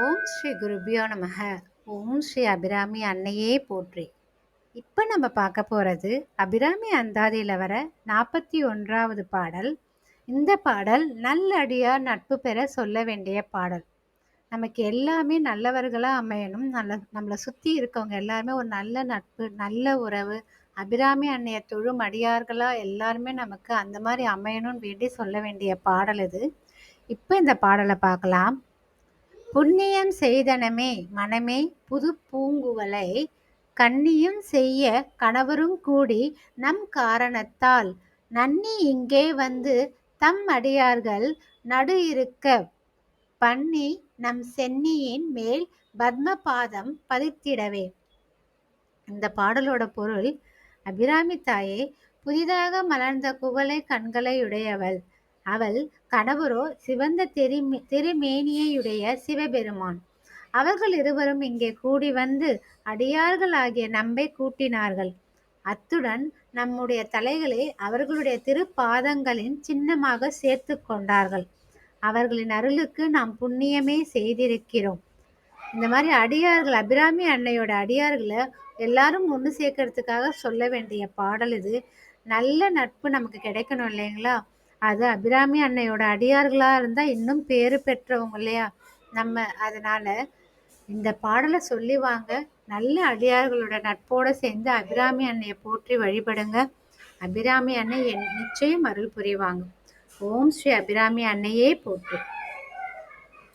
ஓம் ஸ்ரீ குருபியோ நமக. ஓம் ஸ்ரீ அபிராமி அன்னையே போற்றி. இப்போ நம்ம பார்க்க போகிறது அபிராமி அந்தாதியில் வர 41வது பாடல். இந்த பாடல் நல்லடியார் நட்பு பெற சொல்ல வேண்டிய பாடல். நமக்கு எல்லாமே நல்லவர்களாக அமையணும். நம்மளை சுற்றி இருக்கவங்க எல்லாருமே ஒரு நல்ல நட்பு, நல்ல உறவு, அபிராமி அன்னைய தொழும் அடியார்களாக எல்லாருமே நமக்கு அந்த மாதிரி அமையணும்னு வேண்டி சொல்ல வேண்டிய பாடல் இது. இப்போ இந்த பாடலை பார்க்கலாம். புண்ணியம் செய்தனமே மனமே புது பூங்குவலை கண்ணியும் செய்ய கணவரும் கூடி நம் காரணத்தால் நன்னி இங்கே வந்து தம் அடியார்கள் நடு இருக்க பண்ணி நம் சென்னியின் மேல் பத்மபாதம் பதித்திடவே. இந்த பாடலோட பொருள், அபிராமி தாயே புதிதாக மலர்ந்த குவளை கண்களையுடையவள். அவள் கணவரோ சிவந்த திருமேனியையுடைய சிவபெருமான். அவர்கள் இருவரும் இங்கே கூடி வந்து அடியார்களாகிய நம்மை கூட்டினார்கள். அத்துடன் நம்முடைய தலைகளை அவர்களுடைய திருப்பாதங்களின் சின்னமாக சேர்த்து கொண்டார்கள். அவர்களின் அருளுக்கு நாம் புண்ணியமே செய்திருக்கிறோம். இந்த மாதிரி அடியார்கள், அபிராமி அன்னையோட அடியார்களை எல்லாரும் ஒன்று சேர்க்கறதுக்காக சொல்ல வேண்டிய பாடல் இது. நல்ல நட்பு நமக்கு கிடைக்கணும் இல்லைங்களா? அது அபிராமி அன்னையோட அடியார்களாக இருந்தால் இன்னும் பேறு பெற்றவங்க இல்லையா நம்ம. அதனால் இந்த பாடலை சொல்லி வாங்க. நல்ல அடியார்களோட நட்போடு சேர்ந்து அபிராமி அன்னையை போற்றி வழிபடுங்க. அபிராமி அன்னை நிச்சயம் அருள் புரிவாங்க. ஓம் ஸ்ரீ அபிராமி அன்னையே போற்றி.